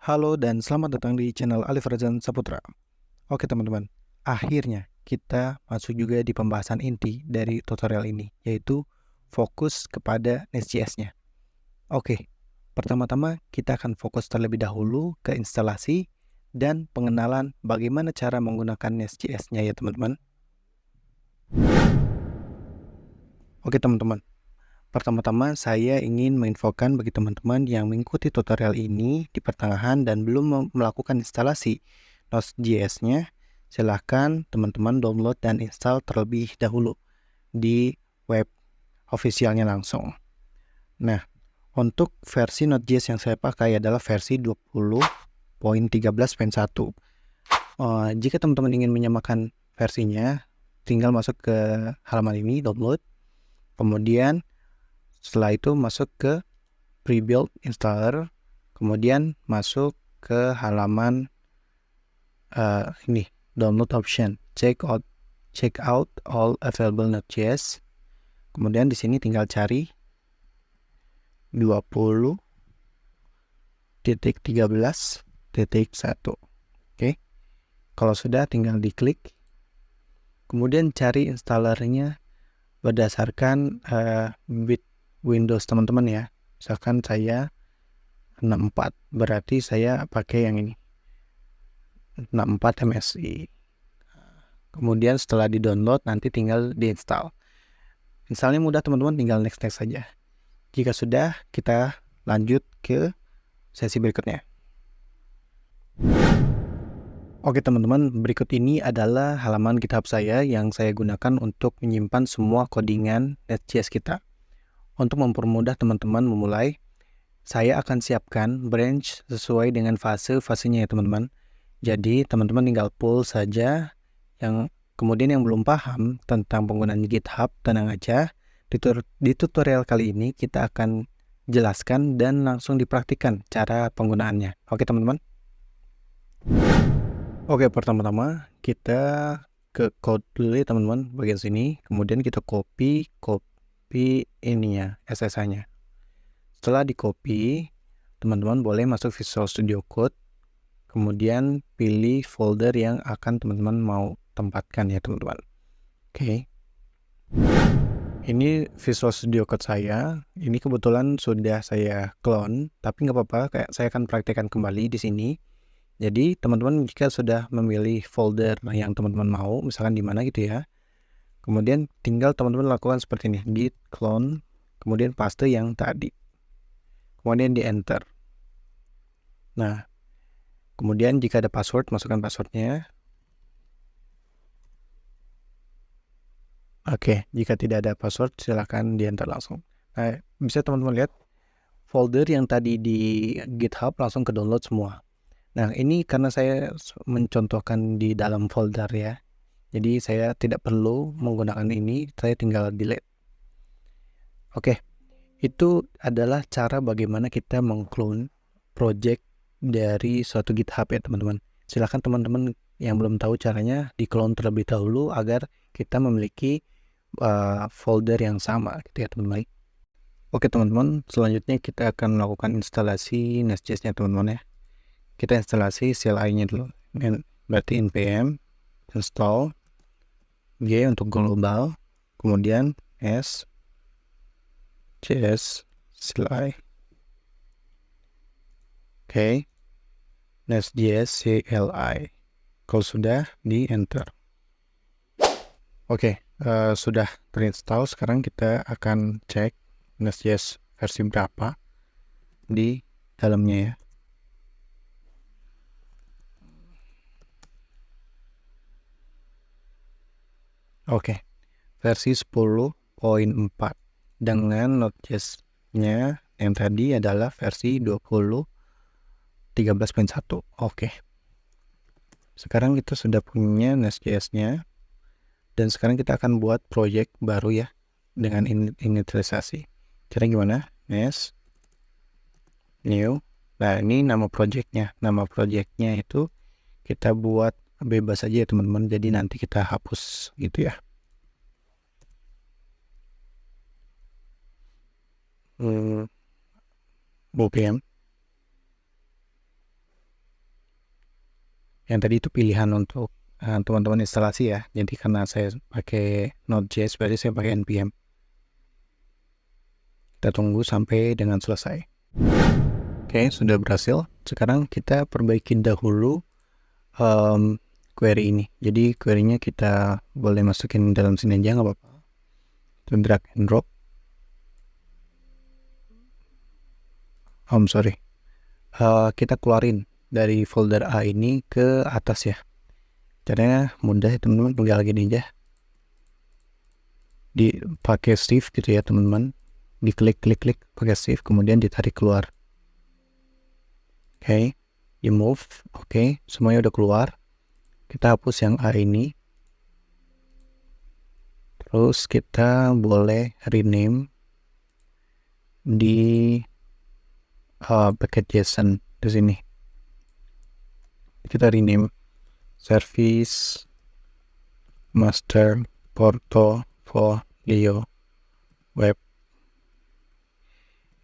Halo dan selamat datang di channel Alif Razan Saputra. Oke teman-teman, akhirnya kita masuk juga di pembahasan inti dari tutorial ini, yaitu fokus kepada Nest.js-nya. Oke, pertama-tama kita akan fokus terlebih dahulu ke instalasi dan pengenalan bagaimana cara menggunakan Nest.js-nya ya teman-teman. Oke teman-teman, pertama-tama saya ingin menginfokan bagi teman-teman yang mengikuti tutorial ini di pertengahan dan belum melakukan instalasi Node.js-nya, silahkan teman-teman download dan install terlebih dahulu di web officialnya langsung. Nah, untuk versi Node.js yang saya pakai adalah versi 20.13.1. Jika teman-teman ingin menyamakan versinya, tinggal masuk ke halaman ini, download, kemudian setelah itu masuk ke pre-build installer, kemudian masuk ke halaman ini download option, check out all available Node.js. Kemudian di sini tinggal cari 20.13.1. Oke. Kalau sudah tinggal diklik. Kemudian cari installernya berdasarkan bit Windows teman-teman ya. Misalkan saya 64, berarti saya pakai yang ini, 64 MSI. Kemudian setelah di-download nanti tinggal di-install. Installnya mudah teman-teman, tinggal next saja. Jika sudah, kita lanjut ke sesi berikutnya. Oke teman-teman, berikut ini adalah halaman GitHub saya yang saya gunakan untuk menyimpan semua codingan Nest.js kita. Untuk mempermudah teman-teman memulai, saya akan siapkan branch sesuai dengan fase-fasenya ya teman-teman. Jadi teman-teman tinggal pull saja. Kemudian yang belum paham tentang penggunaan GitHub, tenang aja. Di tutorial kali ini kita akan jelaskan dan langsung dipraktikkan cara penggunaannya. Oke teman-teman. Oke, pertama-tama kita ke code dulu ya teman-teman, bagian sini. Kemudian kita copy ininya, SSH-nya. Setelah di copy, teman-teman boleh masuk Visual Studio Code. Kemudian pilih folder yang akan teman-teman mau tempatkan ya teman-teman. Oke. Ini Visual Studio Code saya. Ini kebetulan sudah saya clone, tapi nggak apa-apa, kayak saya akan praktekkan kembali di sini. Jadi teman-teman jika sudah memilih folder yang teman-teman mau, misalkan di mana gitu ya, kemudian tinggal teman-teman lakukan seperti ini, git clone, kemudian paste yang tadi, kemudian di enter. Nah, kemudian jika ada password, masukkan passwordnya. Oke, jika tidak ada password, silahkan di enter langsung. Nah, bisa teman-teman lihat folder yang tadi di GitHub langsung ke download semua. Nah, ini karena saya mencontohkan di dalam folder ya. Jadi saya tidak perlu menggunakan ini, saya tinggal delete. Oke, itu adalah cara bagaimana kita mengclone project dari suatu GitHub ya teman-teman. Silahkan teman-teman yang belum tahu caranya di-clone terlebih dahulu agar kita memiliki folder yang sama gitu ya teman-teman. Oke teman-teman, selanjutnya kita akan melakukan instalasi Nest.js-nya teman-teman ya. Kita instalasi CLI-nya dulu. Berarti npm install G untuk global, kemudian S JS CLI. Oke. Nest.js CLI. Kalau sudah, di enter. Oke, sudah terinstall. Sekarang kita akan cek Nest.js versi berapa di dalamnya ya. Oke, versi 10.4 dengan Node.js-nya yang tadi adalah versi 20.13.1. Oke. Sekarang kita sudah punya Nest.js-nya dan sekarang kita akan buat project baru ya dengan initialisasi. Caranya gimana? Nest new. Nah, ini nama projectnya. Nama projectnya itu kita buat bebas aja ya teman-teman. Jadi nanti kita hapus gitu ya. BPM. Yang tadi itu pilihan untuk teman-teman instalasi ya. Jadi karena saya pakai Node.js, berarti saya pakai npm. Kita tunggu sampai dengan selesai. Oke, sudah berhasil. Sekarang kita perbaiki dahulu query ini. Jadi query-nya kita boleh masukin dalam sini aja, nggak apa-apa. Itu drag and drop. Sorry. Kita keluarin dari folder A ini ke atas ya. Caranya mudah ya teman-teman, tinggal gini aja. Dipakai shift gitu ya teman-teman. Diklik pakai shift, kemudian ditarik keluar. Oke, di move. Oke, semuanya udah keluar. Kita hapus yang A ini. Terus kita boleh rename di packet JSON di sini. Kita rename service master portfolio web.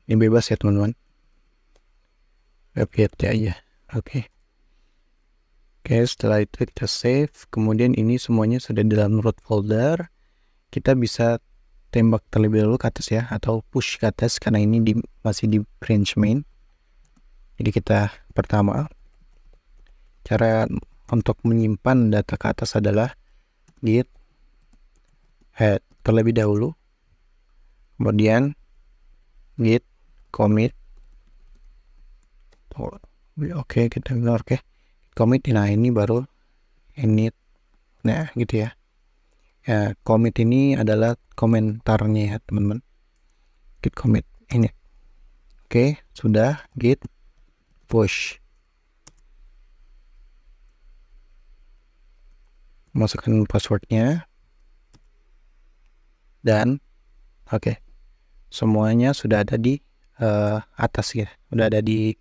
Ini bebas ya teman-teman. Web aja. Oke. Oke, setelah itu kita save. Kemudian ini semuanya sudah dalam root folder. Kita bisa tembak terlebih dahulu ke atas ya, atau push ke atas karena ini masih di branch main. Jadi kita pertama, cara untuk menyimpan data ke atas adalah git head terlebih dahulu, kemudian git commit. Oke, kita bilang oke. Commit, nah ini baru init. Nah, gitu ya. Ya, commit ini adalah komentarnya ya, teman-teman. Git commit ini. Oke, sudah. Git push. Masukkan passwordnya. Dan oke. Semuanya sudah ada di atas ya. Sudah ada di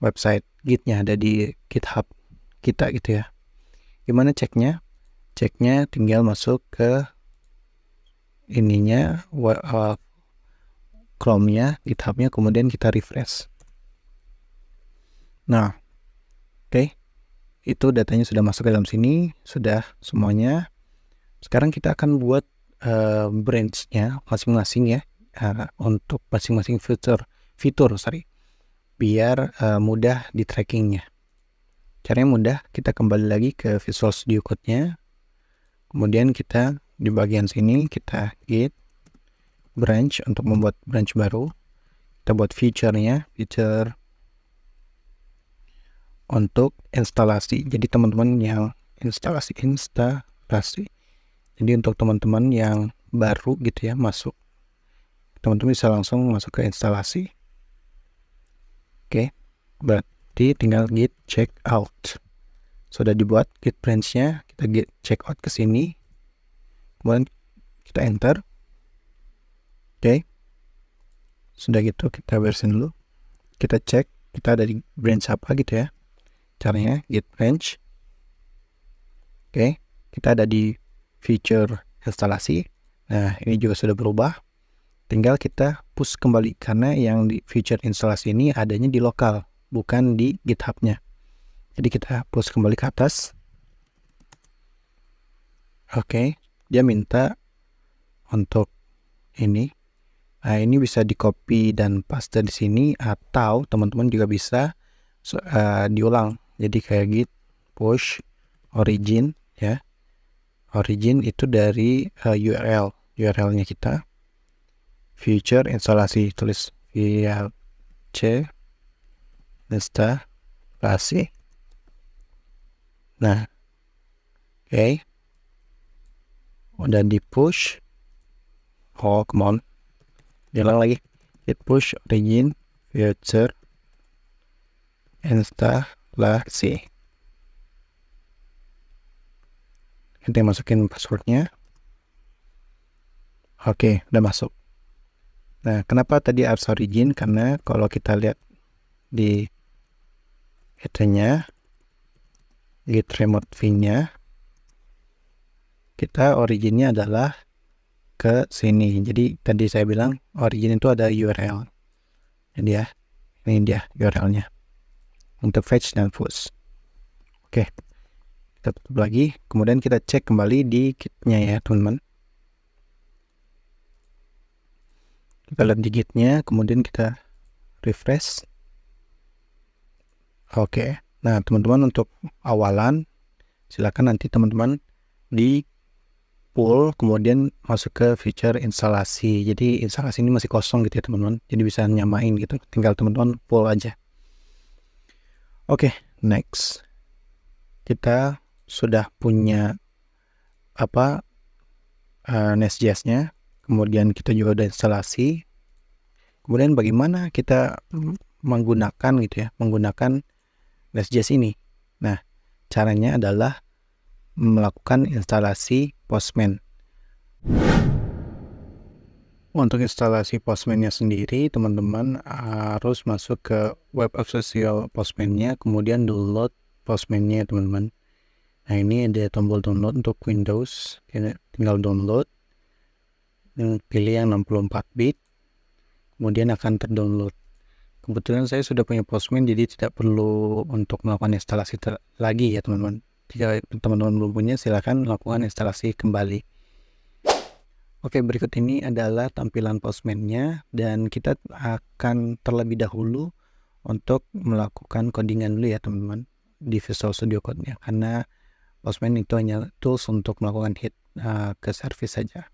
website Git-nya, ada di GitHub kita gitu ya. Gimana ceknya? Ceknya tinggal masuk ke ininya, Chrome-nya, GitHub-nya, kemudian kita refresh. Nah, oke. Itu datanya sudah masuk ke dalam sini, sudah semuanya. Sekarang kita akan buat branch-nya masing-masing ya, untuk masing-masing fitur, biar mudah di trackingnya. Caranya mudah, kita kembali lagi ke Visual Studio Code-nya. Kemudian kita di bagian sini kita git branch untuk membuat branch baru. Kita buat feature-nya, feature untuk instalasi. Jadi teman-teman yang instalasi. Jadi untuk teman-teman yang baru gitu ya masuk, teman-teman bisa langsung masuk ke instalasi. Oke, berarti tinggal git check out. Sudah dibuat git branch-nya, kita git check out ke sini. Kemudian kita enter. Oke. Sudah gitu kita beresin dulu. Kita cek kita ada di branch apa gitu ya. Caranya git branch. Oke, kita ada di feature instalasi. Nah, ini juga sudah berubah. Tinggal kita push kembali karena yang di feature instalasi ini adanya di lokal, bukan di GitHub-nya. Jadi kita push kembali ke atas. Oke, dia minta untuk ini. Nah, ini bisa di copy dan paste di sini, atau teman-teman juga bisa diulang. Jadi kayak git push origin ya. Origin itu dari URL-nya kita. Feature instalasi, tulis VLC instalasi. Nah, oke. Udah di push. Oh, come on. Diulang lagi. Git push origin feature instalasi. Kita masukin passwordnya. Oke, udah masuk. Nah, kenapa tadi harus origin? Karena kalau kita lihat di header-nya, git remote v-nya, kita originnya adalah ke sini. Jadi tadi saya bilang origin itu ada URL. Jadi ya, ini dia URL-nya untuk fetch dan push. Oke, kita tutup lagi, kemudian kita cek kembali di gitnya ya teman-teman. Kita lihat di gitnya, kemudian kita refresh. Oke, nah teman-teman untuk awalan silakan nanti teman-teman di pull kemudian masuk ke feature instalasi. Jadi instalasi ini masih kosong gitu ya teman-teman, jadi bisa nyamain gitu, tinggal teman-teman pull aja. Oke, next kita sudah punya apa Nest.js-nya, kemudian kita juga udah instalasi. Kemudian bagaimana kita menggunakan gitu ya, menggunakan Nest.js ini. Nah, caranya adalah melakukan instalasi Postman. Untuk instalasi Postman-nya sendiri, teman-teman harus masuk ke web official Postman-nya, kemudian download Postman-nya teman-teman. Nah, ini ada tombol download untuk Windows, tinggal download, pilih yang 64 bit, kemudian akan terdownload. Kebetulan saya sudah punya Postman, jadi tidak perlu untuk melakukan instalasi lagi ya teman-teman. Jika teman-teman belum punya, silakan lakukan instalasi kembali. Oke, berikut ini adalah tampilan Postman-nya, dan kita akan terlebih dahulu untuk melakukan codingan dulu ya teman-teman di Visual Studio Code-nya, karena Postman itu hanya tools untuk melakukan hit ke service saja.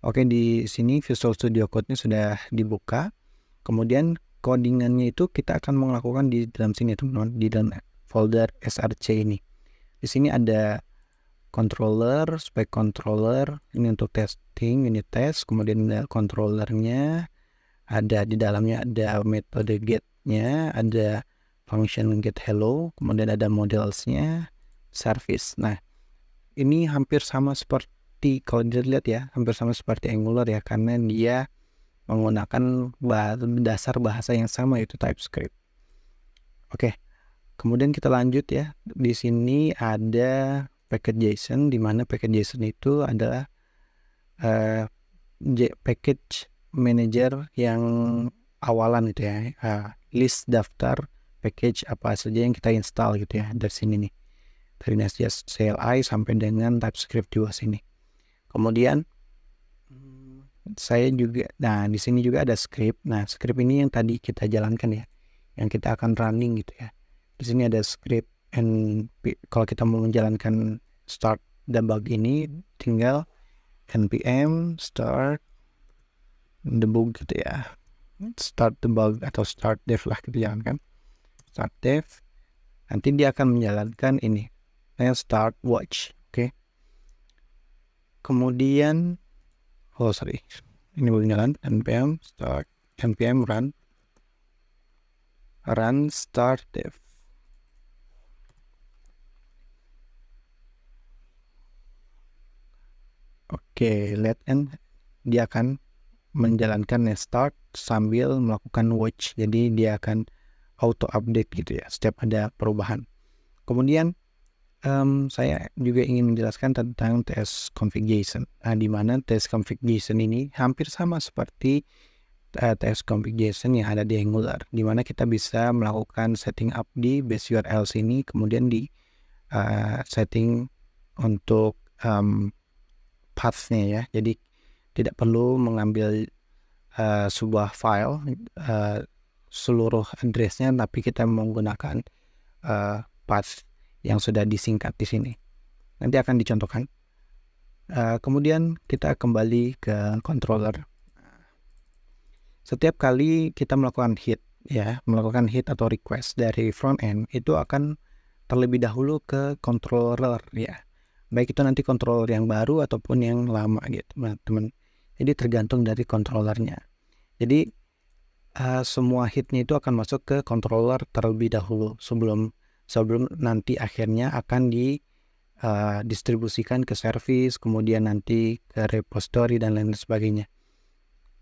Oke, di sini Visual Studio Code-nya sudah dibuka. Kemudian codingannya itu kita akan melakukan di dalam sini teman-teman, di dalam folder src ini. Di sini ada controller, spec controller, ini untuk testing, unit test, kemudian ada controllernya, ada di dalamnya ada metode get-nya, ada function get hello, kemudian ada modelsnya, service. Nah, ini hampir sama seperti, kalau dilihat ya, hampir sama seperti Angular ya, karena dia menggunakan dasar bahasa yang sama, yaitu TypeScript. Oke, kemudian kita lanjut ya. Di sini ada package.json, di mana package.json itu adalah package manager yang awalan gitu ya, list daftar package apa saja yang kita install gitu ya dari sini nih, dari Nest.js CLI sampai dengan TypeScript juga sini. Kemudian saya juga, nah di sini juga ada script. Nah, script ini yang tadi kita jalankan ya, yang kita akan running gitu ya. Di sini ada script, and kalau kita mau menjalankan start debug ini, tinggal npm start debug gitu ya, start debug atau start dev lah gitu jalankan, start dev. Nanti dia akan menjalankan ini, start watch. Oke. Kemudian ini belum jalan, npm start, npm run start dev. Oke, let n dia akan menjalankan start sambil melakukan watch, jadi dia akan auto update gitu ya setiap ada perubahan. Kemudian saya juga ingin menjelaskan tentang test config.json. Nah, di mana test config.json ini hampir sama seperti test config.json yang ada di Angular, di mana kita bisa melakukan setting up di base URL sini, kemudian di setting untuk path-nya ya. Jadi tidak perlu mengambil sebuah file seluruh address-nya, tapi kita menggunakan path yang sudah disingkat di sini. Nanti akan dicontohkan. Kemudian kita kembali ke controller. Setiap kali kita melakukan hit atau request dari front end, itu akan terlebih dahulu ke controller ya. Baik itu nanti controller yang baru ataupun yang lama gitu, teman-teman. Jadi tergantung dari controllernya. Jadi semua hitnya itu akan masuk ke controller terlebih dahulu sebelum nanti akhirnya akan didistribusikan ke service, kemudian nanti ke repository dan lain sebagainya,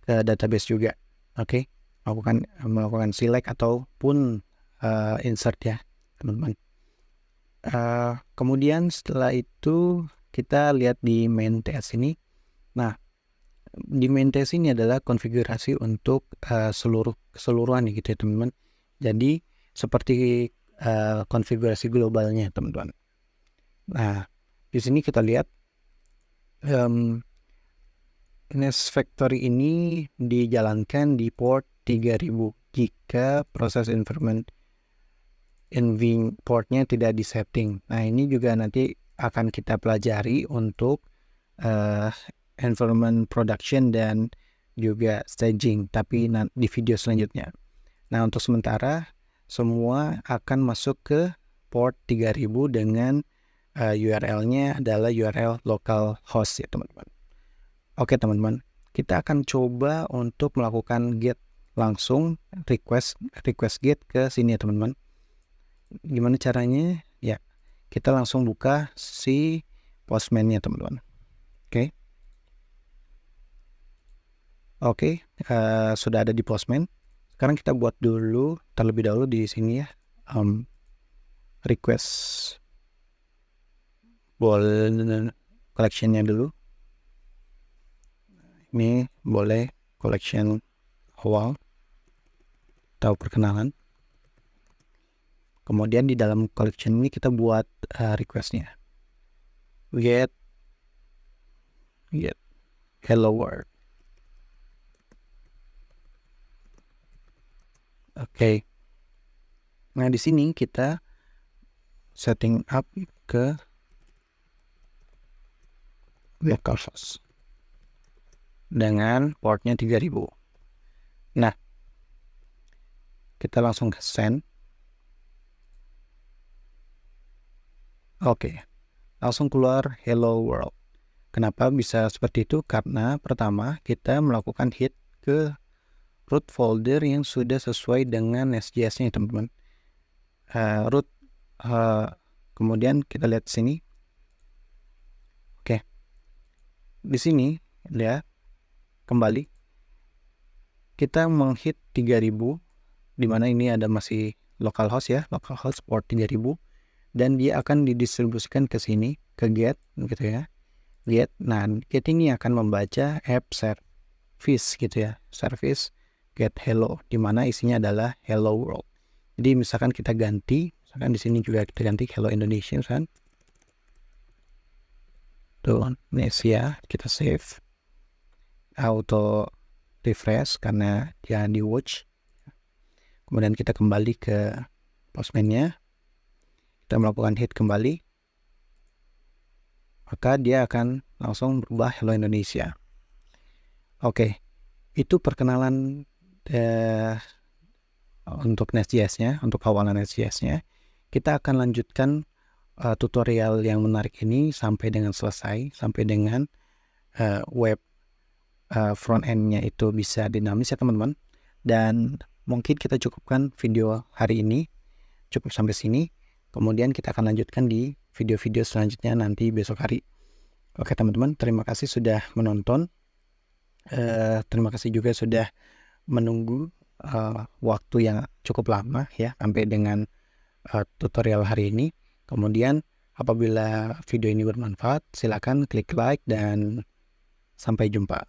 ke database juga. Oke, melakukan select ataupun insert ya teman-teman. Kemudian setelah itu kita lihat di main TS ini. Nah, di main TS ini adalah konfigurasi untuk keseluruhan gitu ya teman-teman. Jadi seperti konfigurasi globalnya teman-teman. Nah, di sini kita lihat Nest Factory ini dijalankan di port 3000 jika proses enving portnya tidak disetting. Nah, ini juga nanti akan kita pelajari untuk environment production dan juga staging, tapi di video selanjutnya. Nah, untuk sementara semua akan masuk ke port 3000 dengan URL-nya adalah URL localhost ya teman-teman. Oke teman-teman, kita akan coba untuk melakukan get langsung request get ke sini ya teman-teman. Gimana caranya? Ya, kita langsung buka si Postman-nya teman-teman. Oke, sudah ada di Postman. Sekarang kita buat dulu terlebih dahulu di sini ya, request boleh collection-nya dulu. Ini boleh collection awal atau perkenalan. Kemudian di dalam collection ini kita buat request-nya. Get hello world. Oke. Nah, di sini kita setting up ke localhost dengan portnya 3000. Nah, kita langsung ke send. Oke, langsung keluar hello world. Kenapa bisa seperti itu? Karena pertama kita melakukan hit ke root folder yang sudah sesuai dengan Nest.js-nya teman-teman. Root kemudian kita lihat sini. Oke, di sini ya kembali kita menghit 3000, dimana ini ada masih localhost ya, localhost port 3000, dan dia akan didistribusikan ke sini ke get gitu ya. Get, nah get ini akan membaca app service gitu ya, service get hello, dimana isinya adalah hello world. Jadi misalkan kita ganti, misalkan di sini juga kita ganti hello Indonesia kan, tuh Indonesia, kita save, auto refresh karena dia di watch. Kemudian kita kembali ke Postman-nya, kita melakukan hit kembali, maka dia akan langsung berubah hello Indonesia. Oke, itu perkenalan untuk Nest.js-nya, untuk awalan Nest.js-nya. Kita akan lanjutkan tutorial yang menarik ini sampai dengan selesai, sampai dengan web front end-nya itu bisa dinamis ya teman-teman. Dan mungkin kita cukupkan video hari ini, cukup sampai sini. Kemudian kita akan lanjutkan di video-video selanjutnya nanti besok hari. Oke teman-teman, terima kasih sudah menonton. Terima kasih juga sudah menunggu waktu yang cukup lama ya sampai dengan tutorial hari ini. Kemudian apabila video ini bermanfaat, silakan klik like dan sampai jumpa.